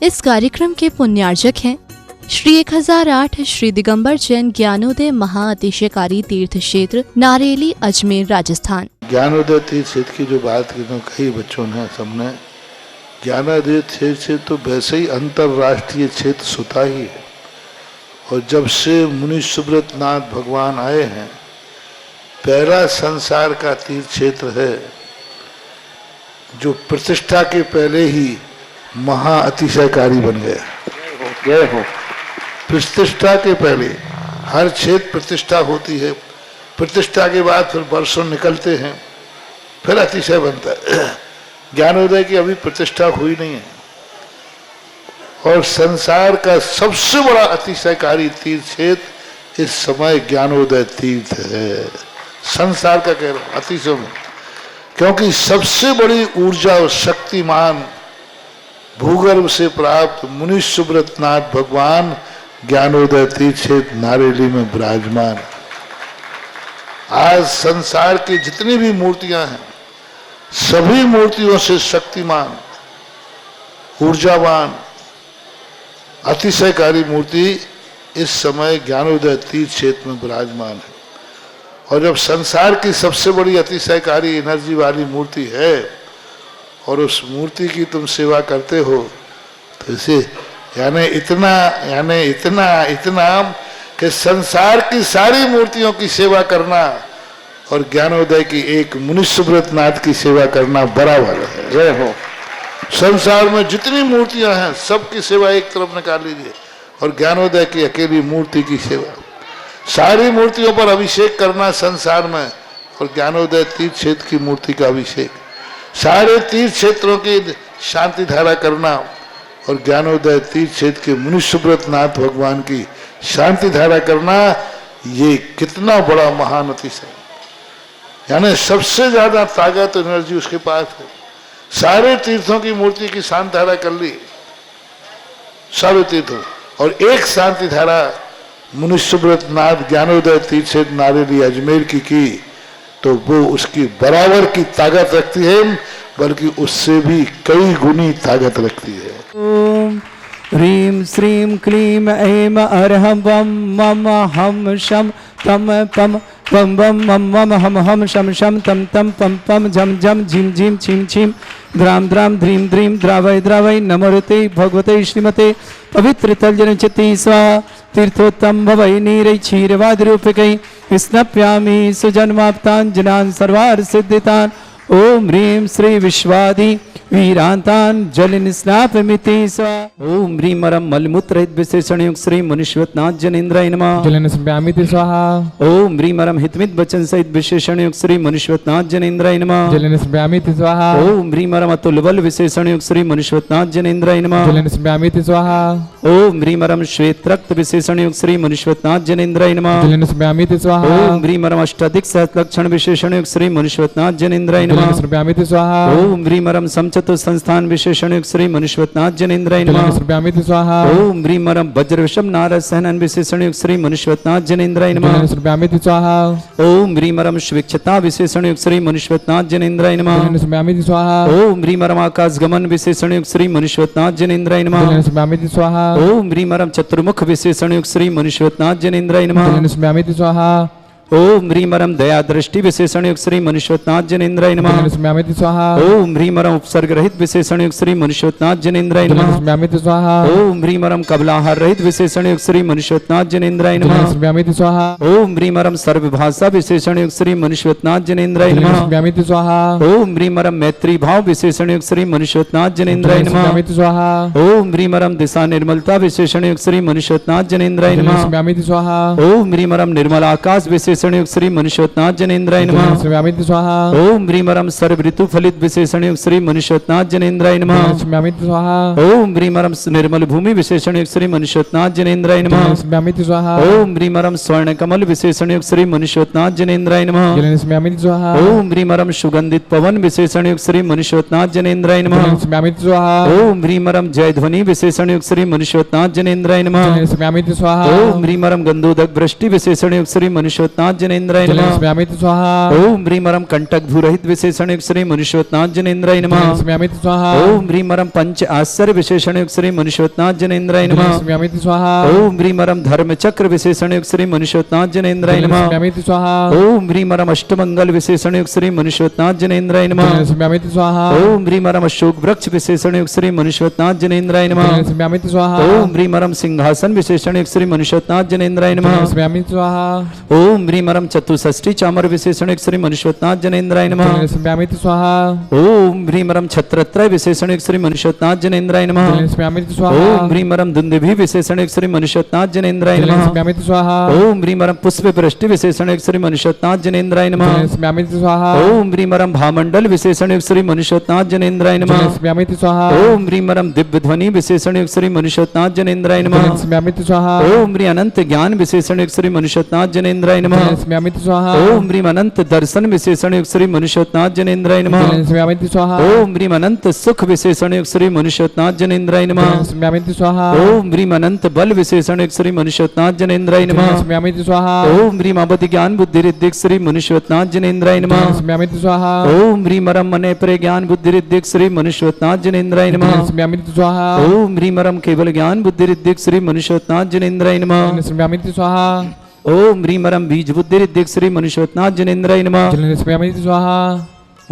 इस कार्यक्रम के पुण्यार्जक हैं श्री 1008 श्री दिगंबर जैन ज्ञानोदय महाअतिशयकारी तीर्थ क्षेत्र नारेली अजमेर राजस्थान। ज्ञानोदय तीर्थ क्षेत्र की जो बात की तो कई बच्चों ने सबने ज्ञानोदय तीर्थ क्षेत्र तो वैसे ही अंतर्राष्ट्रीय क्षेत्र सुता ही है। और जब से मुनि सुब्रत नाथ भगवान आए हैं, पहला संसार का तीर्थ क्षेत्र है जो प्रतिष्ठा के पहले ही महाअतिशयकारी बन गया। जय हो। प्रतिष्ठा के पहले हर क्षेत्र प्रतिष्ठा होती है, प्रतिष्ठा के बाद फिर वर्षों निकलते हैं, फिर अतिशय बनता है। ज्ञानोदय की अभी प्रतिष्ठा हुई नहीं है। और संसार का सबसे बड़ा अतिशयकारी तीर्थ क्षेत्र इस समय ज्ञानोदय तीर्थ है। संसार का कह रहा हूं अतिशय में, क्योंकि सबसे बड़ी ऊर्जा और शक्तिमान भूगर्भ से प्राप्त मुनि सुब्रत नाथ भगवान ज्ञानोदय तीर्थ क्षेत्र नारेली में विराजमान। आज संसार की जितनी भी मूर्तियां हैं, सभी मूर्तियों से शक्तिमान, ऊर्जावान, अतिशयकारी मूर्ति इस समय ज्ञानोदय तीर्थ क्षेत्र में विराजमान है। और जब संसार की सबसे बड़ी अतिशयकारी एनर्जी वाली मूर्ति है और उस मूर्ति की तुम सेवा करते हो, तो इसे यानी इतना कि संसार की सारी मूर्तियों की सेवा करना और ज्ञानोदय की एक मुनि सुब्रत नाथ की सेवा करना बराबर है। जय हो। संसार में जितनी मूर्तियां हैं सबकी सेवा एक तरफ निकाल लीजिए और ज्ञानोदय की अकेली मूर्ति की सेवा। सारी मूर्तियों पर अभिषेक करना संसार में और ज्ञानोदय तीर्थ क्षेत्र की मूर्ति का अभिषेक, सारे तीर्थ क्षेत्रों की शांति धारा करना और ज्ञानोदय तीर्थ क्षेत्र के मुनि सुब्रत नाथ भगवान की शांति धारा करना, ये कितना बड़ा महान अतिशय। यानी सबसे ज्यादा ताकत एनर्जी उसके पास है। सारे तीर्थों की मूर्ति की शांति धारा कर ली, सारे तीर्थों, और एक शांति धारा मुनि सुब्रत नाथ ज्ञानोदय तीर्थ क्षेत्र नारेली अजमेर की तो वो उसकी बराबर की ताकत रखती है, बल्कि उससे भी कई गुनी ताकत रखती है। ओम ह्रीं श्रीं क्लीं ऐं अरहं वं मम हम शम तम पम पम वम मम वम हम शम शम तम तम पम पम झम झम झिम झिम छिम छिम द्राम द्राम ध्रीं द्रीं द्रावय द्रावय नमोते भगवते श्रीमते पवित्र तलजन चित्ती स्वाहा तीर्थोत्तम भवै नीरै क्षीरवाद रूपकै स्नप्यामि सुजन्माप्ताञ्जनान् सर्वार्थ सिद्धितान्। ओम ह्रीं श्री विश्वादि वीरांतान जल निस्नापमिति स्वाहा। ओम ह्रीं मरम मलमूत्र विशेषण युक्त श्री मुनिश्वतनाथ जनेन्द्राय नमः। जल निस्नापमिति स्वाहा। ओम ह्रीं मरम हितमित वचन सहित विशेषण युक्त श्री मुनिश्वतनाथ जनेन्द्राय नमः। जल निस्नापमिति स्वाहा। ओम ह्रीं मरम अतुल बल विशेषण युक्त श्री मुनिश्वतनाथ जनेन्द्राय नमः। जल निस्नापमिति स्वाहा। ओम ह्रीं मरम श्वेत रक्त विशेषण युक्त श्री मुनिश्वतनाथ जनेन्द्राय नमः। जल निस्नापमिति स्वाहा। ओम ह्रीं मरम अष्टाधिक सहस्र लक्षण विशेषण युक्त श्री मुनिश्वतनाथ जनेन्द्राय नमः। जल निस्नापमिति स्वाहा। ओम ह्रीं मरम समचतुर संस्थान विशेषण युक्त श्री मुनिश्वतनाथ जनेन्द्राय नमः। स्वाहा। ओम ह्रीं मरम वज्र विषम नारद सहनन विशेषण युक्त श्री मुनिश्वतनाथ जनेन्द्राय नमः। स्वाहा। ओम ह्रीं मरम स्वेच्छता विशेषण युक्त श्री मुनिश्वतनाथ जनेन्द्राय नमः। स्वाहा। ओम ह्रीं मरम आकाश गमन विशेषण युक्त श्री मुनिश्वतनाथ जनेन्द्राय नमः। स्वाहा। ओम ह्रीं मरम चतुर्मुख विशेषण युक्त श्री मुनिश्वतनाथ जनेन्द्राय नमः। स्वाहा। ओम ह्रीं मरम दया दृष्टि विशेषण युक्त श्री मुनिश्वतनाथ जनेन्द्राय नमः। स्वाहा। ओम ह्रीं मरम उपसर्ग रहित विशेषण युक्त श्री मुनिश्वतनाथ जनेन्द्राय नमः। स्वाहा। ओम ह्रीं मरम कबलाहार रहित विशेषण युक्त श्री मुनिश्वतनाथ जनेन्द्राय नमः। स्वाहा। ओम ह्रीं मरम सर्वभाषा विशेषण युक्त श्री मुनिश्वतनाथ जनेन्द्राय नमः। स्वाहा। ओम ह्रीं मरम मैत्री भाव विशेषण युक्त श्री मुनिश्वतनाथ जनेन्द्राय नमः। स्वाहा। ओम ह्रीं मरम दिशा निर्मलता विशेषण युक्त श्री मुनिश्वतनाथ जनेन्द्राय नमः। स्वाहा। ओम ह्रीं मरम निर्मल आकाश विशेषण युक्त श्री मुनिश्वतनाथ जनेन्द्राय नमः। स्वाहा। ओम ह्रीं मरम सर्व ऋतु फलित विशेषण युक्त श्री मुनिश्वतनाथ जनेन्द्राय नमः। स्वाहा। ओम ह्रीं मरम निर्मल भूमि विशेषण युक्त श्री मुनिश्वतनाथ जनेन्द्राय नमः। स्वाहा। ओम ह्रीं मरम स्वर्ण कमल विशेषण युक्त श्री मुनिश्वतनाथ जनेन्द्राय नमः। स्वाहा। ओम ह्रीं मरम सुगंधित पवन विशेषण युक्त श्री मुनिश्वतनाथ जनेन्द्राय नमः। स्वाहा। ओम ह्रीं मरम जय ध्वनि विशेषण युक्त श्री मुनिश्वतनाथ जनेन्द्राय नमः। स्वाहा। ओम ह्रीं मरम गंधोदक वृष्टि विशेषण युक्त श्री मुनिश्वतनाथ मनुष्यवत्नाथ जनेन्द्राय नमः। स्मयामिति स्वाहा। ओम ह्रीं रम कंटक भूरहित विशेषण युक्त श्री मनुष्यवत्नाथ जनेन्द्राय नमः। स्मयामिति स्वाहा। ओम ह्रीं रम पंच आश्चर्य विशेषण युक्त श्री मनुष्यवत्नाथ जनेन्द्राय नमः। स्मयामिति स्वाहा। ओम ह्रीं रम धर्म चक्र विशेषण युक्त श्री मनुष्यवत्नाथ जनेन्द्राय नमः। स्मयामिति स्वाहा। ओम ह्रीं रम अष्टमंगल विशेषण युक्त श्री मनुष्यवत्नाथ जनेन्द्राय नमः। स्मयामिति स्वाहा। ओम ह्रीं रम अशोक वृक्ष विशेषण युक्त श्री मनुष्यवत्नाथ जनेन्द्राय नमः। स्मयामिति स्वाहा। ओम ह्रीं रम सिंहासन विशेषण युक्त श्री मनुष्यवत्नाथ जनेन्द्राय नमः। स्मयामिति स्वाहा। ओम ह्रीं रम चतुष्षष्ठी चामर विशेषण युक्त श्री मनुष्यवत्नाथ जनेन्द्राय नमः। स्मयामिति स्वाहा। ओम ह्रीं रम छत्रत्रय विशेषण युक्त श्री मनुष्यवत्नाथ जनेन्द्राय नमः। स्मयामिति स्वाहा। ओम ह्रीं रम दुंदुभि विशेषण युक्त श्री मनुष्यवत्नाथ जनेन्द्राय नमः। स्मयामिति स्वाहा। ओम ह्रीं रम पुष्प वृष्टि विशेषण युक्त श्री मनुष्यवत्नाथ जनेन्द्राय नमः। स्मयामिति स्वाहा। ओम ह्रीं रम भामंडल विशेषण युक्त श्री मनुष्यवत्नाथ जनेन्द्राय नमः। स्मयामिति स्वाहा। ओम ह्रीं रम दिव्य ध्वनि विशेषण युक्त श्री मनुष्यवत्नाथ जनेन्द्राय नमः। स्मयामिति स्वाहा। ओम ह्रीं अनंत ज्ञान विशेषण युक्त श्री मनुष्यवत्नाथ जनेन्द्राय नमः। स्मयामिति स्वाहा। ओम ह्रीं अनंत दर्शन विशेषण युक्त श्री मनुष्यवत्नाथ जनेन्द्राय नमः। स्मयामिति स्वाहा। ओम ह्रीं अनंत सुख विशेषण युक्त श्री मनुष्यवत्नाथ जनेन्द्राय नमः। स्मयामिति स्वाहा। ओम ह्रीं अनंत बल विशेषण युक्त श्री मनुष्यवत्नाथ जनेन्द्राय नमः। स्मयामिति स्वाहा। ओम ह्रीं अवधि ज्ञान बुद्धि रिद्धिक श्री मनुष्यवत्नाथ जनेन्द्राय नमः। स्मयामिति स्वाहा। ओम ह्रीं रम मने परे ज्ञान बुद्धि रिद्धिक श्री मनुष्यवत्नाथ जनेन्द्राय नमः। स्मयामिति स्वाहा। ओम ह्रीं रम केवल ज्ञान बुद्धि रिद्धिक श्री मनुष्यवत्नाथ जनेन्द्राय नमः। स्मयामिति स्वाहा। ओम ह्रीं रम बीज बुद्धि रिद्धिक श्री मनुष्यवत्नाथ जनेन्द्राय नमः। स्मयामिति स्वाहा।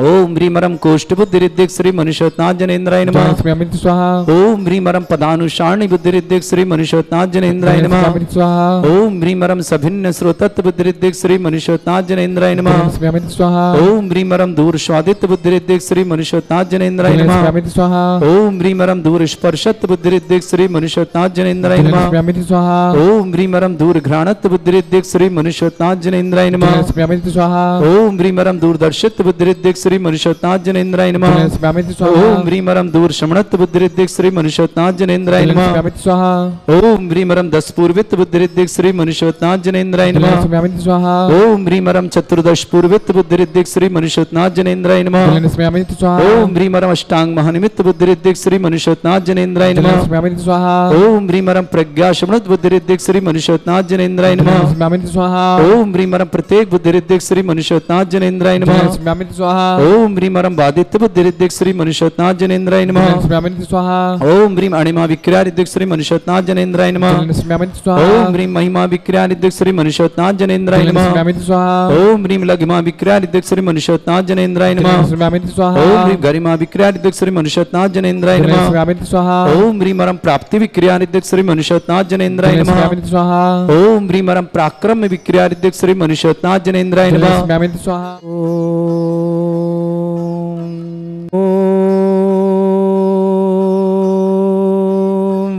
ओम ह्रीं रम कोष्ठ बुद्धि रिद्धिक श्री मनुष्यवत्नाथ जनेन्द्राय नमः। स्मयामिति स्वाहा। ओम ह्रीं रम पदानुसारणी बुद्धि रिद्धिक श्री मनुष्यवत्नाथ जनेन्द्राय नमः। स्मयामिति स्वाहा। ओम ह्रीं रम सभिन्न श्रोतत्व बुद्धि रिद्धिक श्री मनुष्यवत्नाथ जनेन्द्राय नमः। स्मयामिति स्वाहा। ओम ह्रीं रम दूर स्वादित्व बुद्धि रिद्धिक श्री मनुष्यवत्नाथ जनेन्द्राय नमः। स्मयामिति स्वाहा। ओम ह्रीं रम दूर स्पर्शत्व बुद्धि रिद्धिक श्री मनुष्यवत्नाथ जनेन्द्राय नमः। स्मयामिति स्वाहा। ओम ह्रीं रम दूर घ्राणत्व बुद्धि रिद्धिक श्री मनुष्यवत्नाथ जनेन्द्राय नमः। स्मयामिति स्वाहा। ओम ह्रीं रम दूरदर्शित्व बुद्धि रिद्धिक श्री मनुष्यवत्नाथ जनेन्द्राय नमः। स्मयामिति स्वाहा। ओम ह्रीं रम दूर शमणत्व बुद्धि रिद्धिक श्री मनुष्यवत्नाथ जनेन्द्राय नमः। स्मयामिति स्वाहा। ओम ह्रीं रम दस पूर्वित्व बुद्धि रिद्धिक श्री मनुष्यवत्नाथ जनेन्द्राय नमः। स्मयामिति स्वाहा। ओम ह्रीं रम चतुर्दश पूर्वित्व बुद्धि रिद्धिक श्री मनुष्यवत्नाथ जनेन्द्राय नमः। स्मयामिति स्वाहा। ओम ह्रीं रम अष्टांग महानिमित्त बुद्धि रिद्धिक श्री मनुष्यवत्नाथ जनेन्द्राय नमः। स्मयामिति स्वाहा। ओम ह्रीं रम प्रज्ञा शमणत बुद्धि रिद्धिक श्री मनुष्यवत्नाथ जनेन्द्राय नमः। स्मयामिति स्वाहा। ओम ह्रीं रम प्रत्येक बुद्धि रिद्धिक श्री मनुष्यवत्नाथ जनेन्द्राय नमः। स्मयामिति स्वाहा। ओम ह्रीं रम बादित्य बुद्धि रिद्धिक श्री मनुष्यवत्नाथ जनेन्द्राय नमः। स्मयामिति स्वाहा। ओम ह्रीं अणिमा विक्रिया रिद्धिक श्री मनुष्यवत्नाथ जनेन्द्राय नमः। स्मयामिति स्वाहा। ओम ह्रीं महिमा विक्रिया रिद्धिक श्री मनुष्यवत्नाथ जनेन्द्राय नमः। स्मयामिति स्वाहा। ओम ह्रीं लघिमा विक्रिया रिद्धिक श्री मनुष्यवत्नाथ जनेन्द्राय नमः। स्मयामिति स्वाहा। ओम ह्रीं गरिमा विक्रिया रिद्धिक श्री मनुष्यवत्नाथ जनेन्द्राय नमः। स्मयामिति स्वाहा। ओम ह्रीं रम प्राप्ति विक्रिया रिद्धिक श्री मनुष्यवत्नाथ जनेन्द्राय नमः। स्मयामिति स्वाहा। ओम ह्रीं रम पराक्रम विक्रिया रिद्धिक श्री मनुष्यवत्नाथ जनेन्द्राय नमः। स्मयामिति स्वाहा।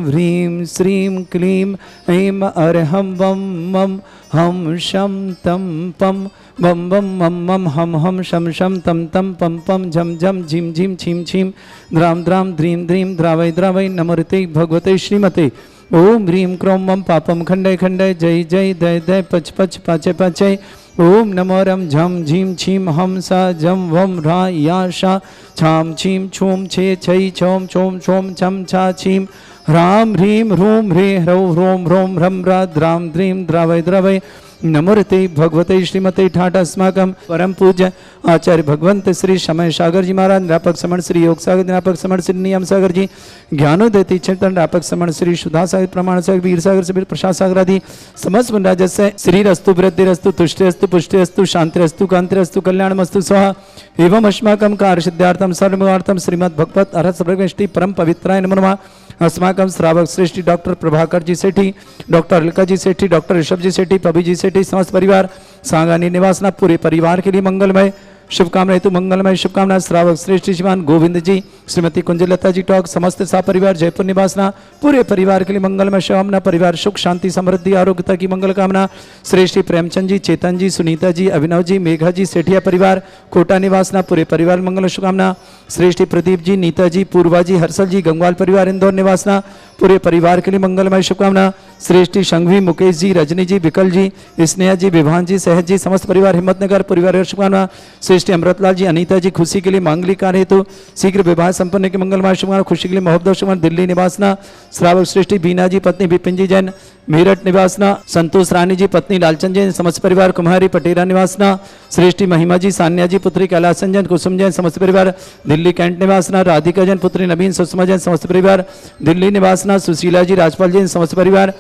ह्रीं श्रीं क्लीं ऐं अरहं वं मं हम शं तं पं बम बम मम मम हम शम शम तम तम पम पम झम झम झिम झिम छिम छिम द्राम द्राम ध्रीं द्रीं द्रावय द्रावय नमोते भगवते श्रीमते ओम ह्रीं क्रों मम पापम खंडय खंडय जय जय दय दय पच पच पाचय पाचय ओम नमो रम झम झीम छीम हम सा जम वम रा या शा छाम छीम छूम छे छै छौम छोम छोम छम छा छीम ह्राम ह्रीं ह्रूं ह्रीं ह्रौं ह्रों ह्रों ह्रं ह्रा द्रां द्रीं द्रावय द्रावय नमोते भगवते श्रीमते ठाट अस्माकं परम पूज्य आचार्य भगवंत श्री समय सागर जी महाराज निरापक समण श्री योग सागर निरापक समण श्री नियम सागर जी ज्ञानोदय चिंतन निरापक समण श्री सुधा सागर प्रमाण सागर वीर सागर से प्रसाद सागर आदि समस्त राजस्य श्री रस्तु वृद्धि रस्तु तुष्टि अस्तु पुष्टि अस्तु शांति अस्तु कांति अस्तु कल्याण मस्तु स्वाहा एवं अस्माकं कार्य सिद्धार्थम सर्वमार्थम श्रीमद् भगवत अरहत सर्वश्री परम पवित्राय नमो नमः। अस्माकं श्रावक श्रेष्ठी डॉक्टर प्रभाकर जी सेठी, डॉक्टर अलका जी सेठी, डॉक्टर ऋषभ जी सेठी, पबी जी सेठी, समस्त परिवार सांगानी निवासना पूरे परिवार के लिए मंगलमय शुभकामना हेतु मंगलमय शुभकामना श्रावक श्रेष्ठ श्रीमान गोविंद जी, श्रीमती कुंजलता जी टॉक समस्त परिवार जयपुर निवासना पूरे परिवार के लिए मंगलमय शुभकामना परिवार सुख शांति समृद्धि आरोग्यता की मंगल कामना श्रेष्ठी प्रेमचंद जी, चेतन जी, सुनीता जी, अभिनव जी, मेघा जी, सेठिया परिवार कोटा निवासना पूरे परिवार मंगल शुभकामना श्रेष्ठी प्रदीप जी, नीता जी, पूर्वा जी, हर्षल जी, गंगवाल परिवार इंदौर निवासना पूरे परिवार के लिए मंगलमय शुभकामना श्रेष्ठी संघवी, मुकेश जी, रजनी जी, विकल जी, स्नेहा जी, विभान जी, सहज जी, समस्त परिवार हिम्मतनगर परिवार शुभकामना श्रेष्ठी अमृतलाल जी अनीता जी खुशी के लिए मांगलिक कार्य हेतु शीघ्र विवाह संपन्न के मंगलमय शुभकामना खुशी के लिए मोहब्बत शुभकामना दिल्ली निवासना श्रावक श्रेष्ठी बीना जी पत्नी विपिन जी जैन मेरठ निवासना संतोष रानी जी पत्नी लालचंद जैन समस्त परिवार कुमारी पटेरा निवासना श्रेष्ठी महिमा जी सान्या जी पुत्री कैलासन जैन कुसुम जैन समस्त परिवार दिल्ली कैंट निवासना राधिका जैन पुत्री नवीन सुषमा जैन समस्त परिवार दिल्ली निवासना सुशीला जी राजपाल जैन समस्त परिवार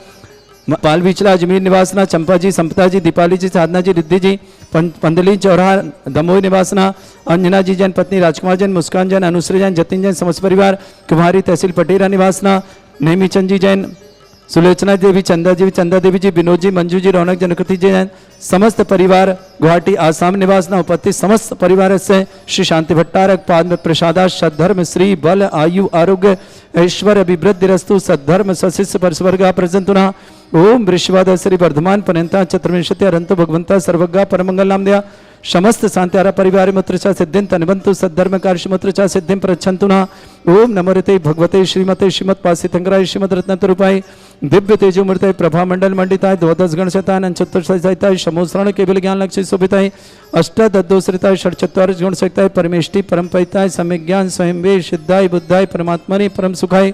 पाल बिचला अजमेर निवासना चंपा जी संपदा जी दीपाली जी साधना जी रिद्धि जी पंदली चौराहा दमोई निवासना अंजना जी जैन पत्नी राजकुमार जैन मुस्कान जैन अनुश्री जैन जतिन जैन समस्त परिवार कुमारी तहसील पटेरा निवासना नेमीचंद जी जैन सुलोचना देवी चंदा देवी जी विनोद जी मंजू जी रौनक जनकृति जी जैन समस्त परिवार गुवाहाटी आसाम निवासना उपस्थित समस्त परिवार से श्री शांति भट्टारक पाद प्रसादा सद्धर्म श्री बल आयु आरोग्य ऐश्वर्य अभिवृद्धि रस्तु सद्धर्म सशिष्य परस्वर्गा प्रजंतुना ओम वृषवाद श्री वर्धमान पर्यंता चतुर्विंशति अरंतो भगवंता सर्वज्ञा परमंगल नाम दिया समस्त शांत्यारा परिवार मुत्रचा सिद्धिं तनवंतु सद्धर्म कार्य मुत्रचा सिद्धिं प्रच्छन्तुना ओम नमोरते भगवते श्रीमते श्रीमद पासितंगराय श्रीमद रत्नतरूपाय दिव्य तेजोमूर्तय प्रभा मंडल मंडिताय द्वादश गणशताय चतुर्शताय समोश्रण केवल ज्ञान लक्ष्य शोभिताय अष्टादशोश्रिताय षट्चत्वारिश गुण शक्ताय परमेष्टि परमपैताय सम्यक ज्ञान स्वयं वे सिद्धाय बुद्धाय परमात्मने परम सुखाय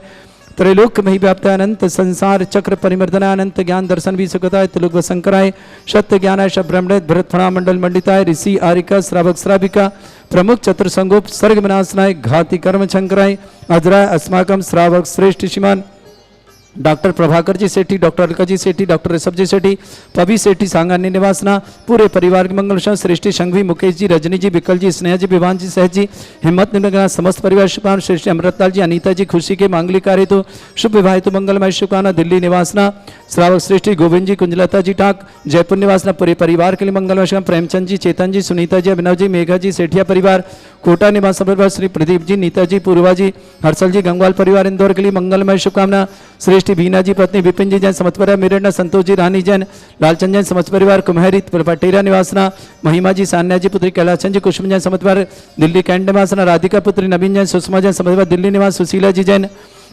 त्रैलोक मही व्याप्ताय अनंत संसार चक्र परिमर्दनाय अनंत ज्ञान दर्शन भी सुखताय त्रिलोक वसंकराय सत्य ज्ञानाय ब्रह्मणेत भरतफणा मंडल मंडिताय ऋषि आरिका श्रावक श्राविका प्रमुख चतुर्संगोप सर्ग विनाशनाय घाति कर्म शंकराय अजराय अस्माकम श्रावक श्रेष्ठ श्रीमान डॉक्टर प्रभाकर जी सेठी डॉक्टर अलका जी सेठी डॉक्टर ऋषभ जी सेठी पवी सेठी सांगानी निवासना पूरे परिवार के मंगल श्रेष्ठी संघवी मुकेश जी रजनी जी विकल जी स्नेहा जी विवान जी सहज जी हिम्मत निर्मल समस्त परिवार शुभकामना श्रेष्ठी अमृतलाल जी अनीता जी खुशी के मांगलिक कार्य हेतु शुभ विवाहित मंगलमय शुभकामना दिल्ली निवासना श्रावक श्रेष्ठी गोविंद जी कुंजलता जी ठाक जयपुर निवासना पूरे परिवार के लिए मंगलमय शुभकामना प्रेमचंद जी चेतन जी सुनीता जी अभिनव जी मेघा जी सेठिया परिवार कोटा निवास परिवार श्री प्रदीप जी नीता जी पूर्वा जी हर्षल जी गंगवाल परिवार इंदौर के लिए मंगलमय शुभकामना श्रेष्ठी बीना जी पत्नी विपिन जी जैन समस्त परिवार मेरठ संतोष जी रानी जैन लालचंद जैन समस्त परिवार कुम्हारी पटेरा निवासना महिमा जी सान्या जी पुत्री कैलासन जी कुसुम जैन समस्त परिवार दिल्ली कैंट निवासना राधिका पुत्री नवीन जैन सुषमा जैन समस्त परिवार दिल्ली निवास सुशीला जी जैन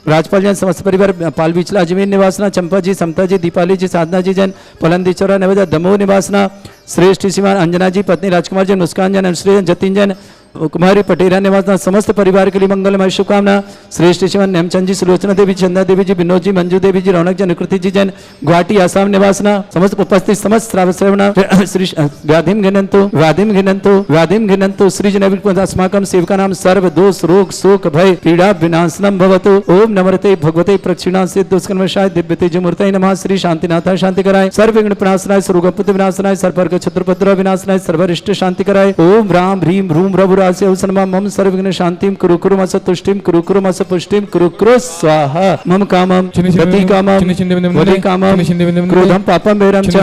राजपाल जैन समस्त परिवार पाल बिचला अजमेर निवासना चंपा जी समता जी दीपाली जी साधना जी जैन पलंदी चौरा नवेदा दमोह निवासना श्रेष्ठ श्रीमान अंजना जी पत्नी राजकुमार जैन मुस्कान जैन अनुश्री जैन जतिन जैन कुमारी पटेरा निवासना समस्त परिवार के लिए मंगलमय शुभकामना श्रेष्ठ शिवन नेमचंद जी सुलोचना देवी चंदा देवी जी विनोद जी मंजू देवी जी रौनक जन कृति जी जैन गुवाहाटी आसाम निवासना समस्त उपस्थित समस्त श्रावण श्री व्याधिम घिनंतु श्री जन अस्माकं सेवका नाम सर्व दोष रोग शोक भय पीड़ा विनाशनम भवतु ओम नमरते भगवते प्रक्षिणा से दुष्कर्मशाय दिव्य तेजमूर्तये नमः श्री शांतिनाथाय शांतिकराय सर्व विघ्न प्रणाशनाय सर्वगुप्त विनाशनाय सर्वर्ग छत्रपत्र विनाशनाय सर्वरिष्ट शांतिकराय ओम राम ह्रीम ह्रूम रघुरा मम सर्वविघ्न शांतिम कुरु कुरु मस तुष्टिम कुरु कुरु मस पुष्टिम कुरु कुरु स्वाहा मम कामम गति कामम वदि कामम क्रोधम पापम वैरम च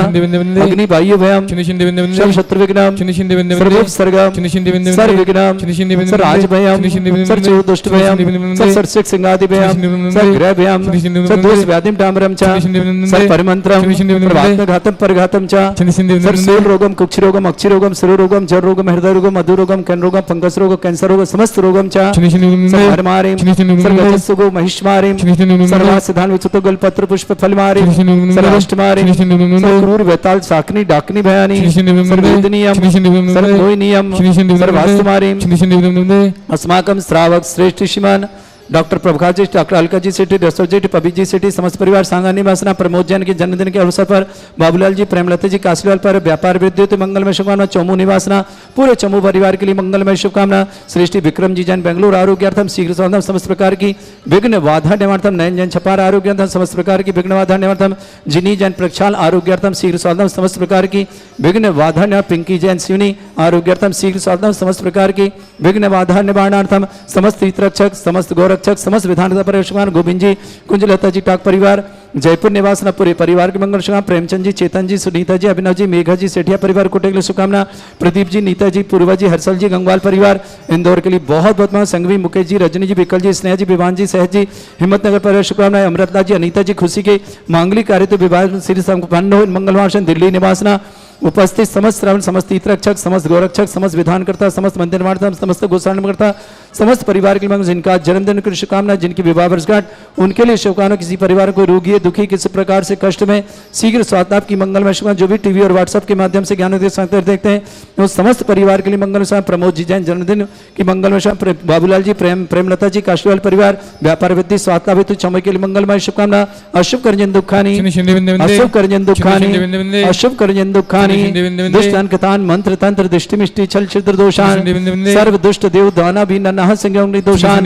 अग्नि वायु भयम सर्व शत्रु विघ्नम सर्व सर्गम सर्व विघ्नम सर्व राज भयम सर्व चोर दुष्ट भयम सर्व सर्षिक सिंगादि भयम सर्व ग्रह भयम सर्व दोष व्याधिम डामरम च सर्व परमंत्रम प्रवात्म घातम परघातम च सर्व सूल रोगम कुक्षि रोगम अक्षि रोगम शिरो रोगम जर रोगम हृदय रोगम मधु रोगम कैन रोगम फंगस रोग कैंसर रोग समस्त रोगम च सर्वमारिम सर्वजस्सुगो महिष्मारिम सर्वासिधान विचुतो गलपत्र पुष्प फलमारिम सर्वाष्टमारिम सर्वक्रूर वेताल साकनी डाकनी भयानी सर्ववेदनीयम सर्वमोहिनीयम सर्वास्तमारिम अस्माकं श्रावक श्रेष्ठ श्रीमान डॉक्टर प्रभाकर जी डॉक्टर अलका जी सेठी रसोई जी पबी जी सेठी समस्त परिवार सांगानी वासना प्रमोद जैन के जन्मदिन के अवसर पर बाबूलाल जी प्रेमलता जी कासलीवाल पर व्यापार वृद्धि मंगलमय शुभकामना चौमू निवासना पूरे चौमू परिवार के लिए मंगलमय शुभकामना श्रेष्ठी विक्रम जी जैन बेंगलुरु आरोग्यार्थम शीघ्र स्वास्थ्य समस्त प्रकार की विघ्न बाधा निवार्थम नयन जैन छपार आरोग्यार्थम समस्त प्रकार की विघ्न बाधा निवार्थम जिनी जैन प्रक्षाल आरोग्यार्थम शीघ्र स्वास्थ्य समस्त प्रकार की विघ्न बाधा निवारण पिंकी जैन शिवनी आरोग्यार्थम शीघ्र स्वास्थ्य समस्त प्रकार की विघ्न बाधा निवारणार्थम समस्त हितरक्षक समस्त गौरक्षक समस्त विधानसभा परिवार गोविंद जी कुंजलता जी टाक परिवार जयपुर निवासना पूरे परिवार के मंगल शुभकामना प्रेमचंद जी चेतन जी सुनीता जी अभिनव जी मेघा जी सेठिया परिवार कोटे के लिए शुभकामना प्रदीप जी नीता जी पूर्वा जी हर्षल जी गंगवाल परिवार इंदौर के लिए बहुत बहुत संघवी मुकेश जी रजनी जी विकल जी स्नेहा जी विवान जी सहज जी हिम्मतनगर परिवार शुभकामनाएं अमृतलाल जी अनीता जी खुशी के मांगलिक कार्य तो विवाह श्री संपन्न हो मंगलवार दिल्ली निवासना उपस्थित समस्त श्रावण, समस्त तीर्थरक्षक, समस्त गोरक्षक, समस्त विधानकर्ता, समस्त मंदिर निर्माता, समस्त गोसारणकर्ता, समस्त परिवार के लिए जिनका जन्मदिन की शुभकामना, जिनकी विवाह वर्षगांठ, उनके लिए शुभकामना। किसी परिवार को रोगी है, दुखी, किसी प्रकार से कष्ट में, शीघ्र स्वास्थ्य की मंगलमय शुभकामना। जो भी टीवी और व्हाट्सएप के माध्यम से ज्ञानोदय देखते हैं उस समस्त परिवार के लिए मंगल शुभ। प्रमोद जी जैन जन्मदिन की मंगलमय शुभ। बाबूलाल जी, प्रेमलता जी, काशीवाल परिवार, व्यापार वृद्धि, स्वास्थ्य हेतु चमय के लिए मंगलमय शुभकामना। अशुभ करजन दुखानी, अशुभ करजन दुखानी, अशुभ करजन दुखानी, दुष्ट अंकतान, मंत्र तंत्र, दृष्टि मिष्टि, छल छिद्र दोषान, सर्व दुष्ट देव दाना भी नन्हा संगम दोषान,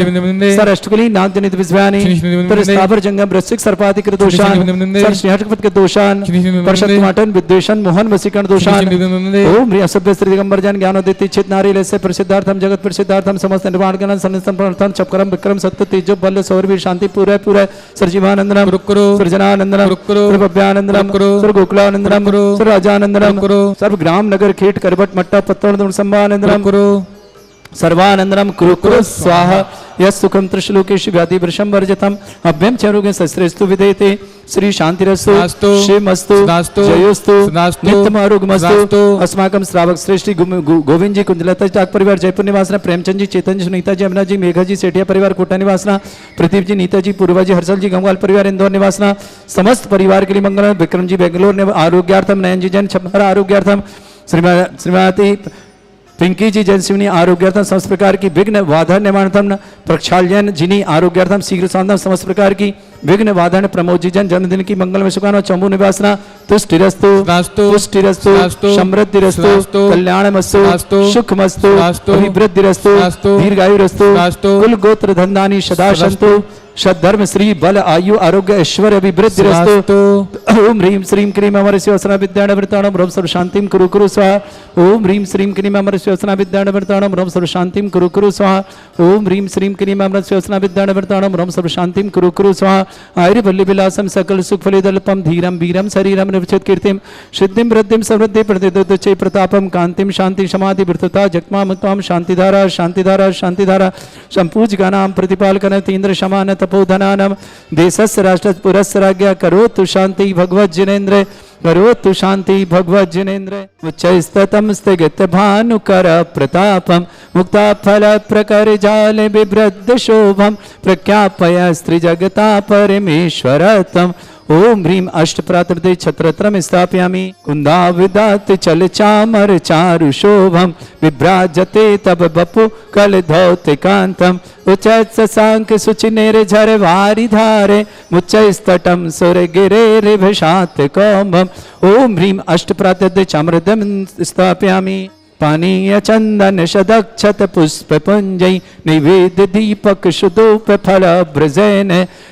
सर अष्टकली नाग जनित विस्व्यानि, पर स्थावर जंगम वृश्चिक सर्पादि कृत दोषान, सर श्रीहटपत के दोषान, परशत माटन विद्वेषण मोहन वसीकरण दोषान। ओम ह्रीं असभ्य श्री दिगंबर जन ज्ञानोदित चित नारी लस्य प्रसिद्धार्थम जगत प्रसिद्धार्थम समस्त निर्वाण गण सन्निधम प्रर्थम चपकरम विक्रम सत्य तेजो बल सौरवीर शांति पूरे पूरे सर्जीवानंदनम सृजनानंदनम सर्वभव्यानंदनम सर्वगोकुलानंदनम सर्वराजानंदनम सर्व ग्राम नगर खेट करबट मट्टा पत्तन संभानंदनम सर्वानंदनम कुरु कुरु स्वाहा यस् सुखम त्रिशलोकेश व्याधि वृषम वर्जतम अभ्यम चरुगे सस्त्रेस्तु विदेते श्री शांतिरस्तु शिवमस्तु जयोस्तु नित्यम आरोग्यमस्तु। अस्माकं श्रावक श्रेष्ठी गोविंद जी, कुंजलता टाक परिवार जयपुर निवासना, प्रेमचंद जी, चेतन जी, सुनीता जी, अमना जी, मेघा जी, सेठिया परिवार कोटा निवासना, प्रदीप जी, नीता जी, पूर्वा जी, हर्षल जी, गंगवाल परिवार इंदौर निवासना, समस्त परिवार के लिए मंगल। विक्रम जी बेंगलोर आरोग्यार्थम, नयन जी जैन छपरा आरोग्यार्थम, श्रीमती पिंकी जी जैन शिवनी आरोग्यार्थम, समस्त प्रकार की विघ्न बाधा निवारणम, प्रक्षाल जैन जिनी आरोग्यार्थम, शीघ्र साधन, समस्त प्रकार की विघ्न बाधा। प्रमोद जी जैन जन्मदिन की मंगलमय शुभकामना। चंबू निवासना तुष्टिरस्तु पुष्टिरस्तु समृद्धिरस्तु कल्याणमस्तु सुखमस्तु अभिवृद्धिरस्तु दीर्घायुरस्तु कुल गोत्र धन्धानि सदा सन्तु सद्धर्म श्री बल आयु आरोग्य ऐश्वर्य अभिवृद्धिरस्तु। ओम ह्रीं श्रीं क्रीं अमर शिवसना विद्याणवृताणम रोम सर्व शांतिं कुरु कुरु स्वाहा। ओम ह्रीं श्रीं क्रीं अमर शिवसना विद्याणवृताणम रोम सर्व शांतिं कुरु कुरु स्वाहा। ओम ह्रीं श्रीं क्रीं अमर शिवसना विद्याणवृताणम रोम सर्व शांतिं कुरु कुरु स्वाहा। आयुर्वल्ली विलासम सकल सुख फलिदल्पम धीरम वीरम शरीरम निर्वचित कीर्तिम सिद्धिं वृद्धिं समृद्धि प्रतिदुच्चै प्रतापम कांतिम शांति समाधि वृतता जगमा मुक्ताम शांतिधारा शांतिधारा शांतिधारा संपूजगानां प्रतिपालकन तीन्द्र शमान तपोधनानम देशस्य राष्ट्र पुरस्य राज्ञा करोतु शांति भगवत जिनेन्द्र करोतु शांति भगवत जिनेन्द्र। उच्चैस्ततम स्थित भानुकर प्रतापम मुक्ता फल प्रकर जाल बिभ्रद शोभम प्रख्यापय स्त्री जगता परमेश्वरतम। ओम ह्रीं अष्टप्रातृते छत्रत्रम स्थापयामि कुंदा विदात चल चामर चारु शोभम विभ्राजते तब बपु कल धौतिकांतम उच्च सांक सुचिनेर झर वारि धारे मुच्चैस्तटम सुर गिरे रिभषात कौम्भम। ओम ह्रीं अष्टप्रातृते चामृतम स्थापयामि पानीय चंदन शदक्षत पुष्प पुंजै नैवेद्य दीपक शुदोप फल ब्रजैन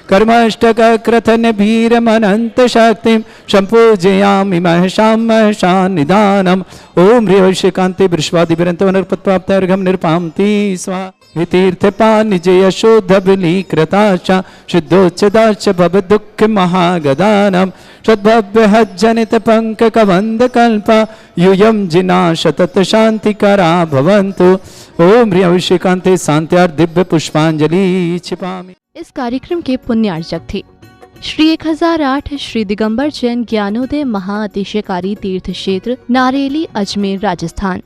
कर्मष्टक क्रथन भीरमनंत शक्तिं संपूजयामि महशां महशां निदानम्। ओम ह्रीं वैश्यकान्ते वृषवादि विरन्तवनर्पत्प्राप्त्यर्घं निरपान्ति स्वाहा। तीर्थपानिजय शोधबलीकृताशा शुद्धोच्चदाच भव दुःख महागदानम् सद्भव्य हज्जनित पंककवन्दकल्पा यूयं जिना शतत शान्तिकरा भवन्तु। ओम ह्रीं अभिषेकान्ते शान्त्यार्थ दिव्य पुष्पांजलि क्षिपामि। इस कार्यक्रम के पुण्यार्चक थे श्री 1008 श्री दिगंबर जैन ज्ञानोदय महाअतिशयकारी तीर्थ क्षेत्र नारेली, अजमेर, राजस्थान।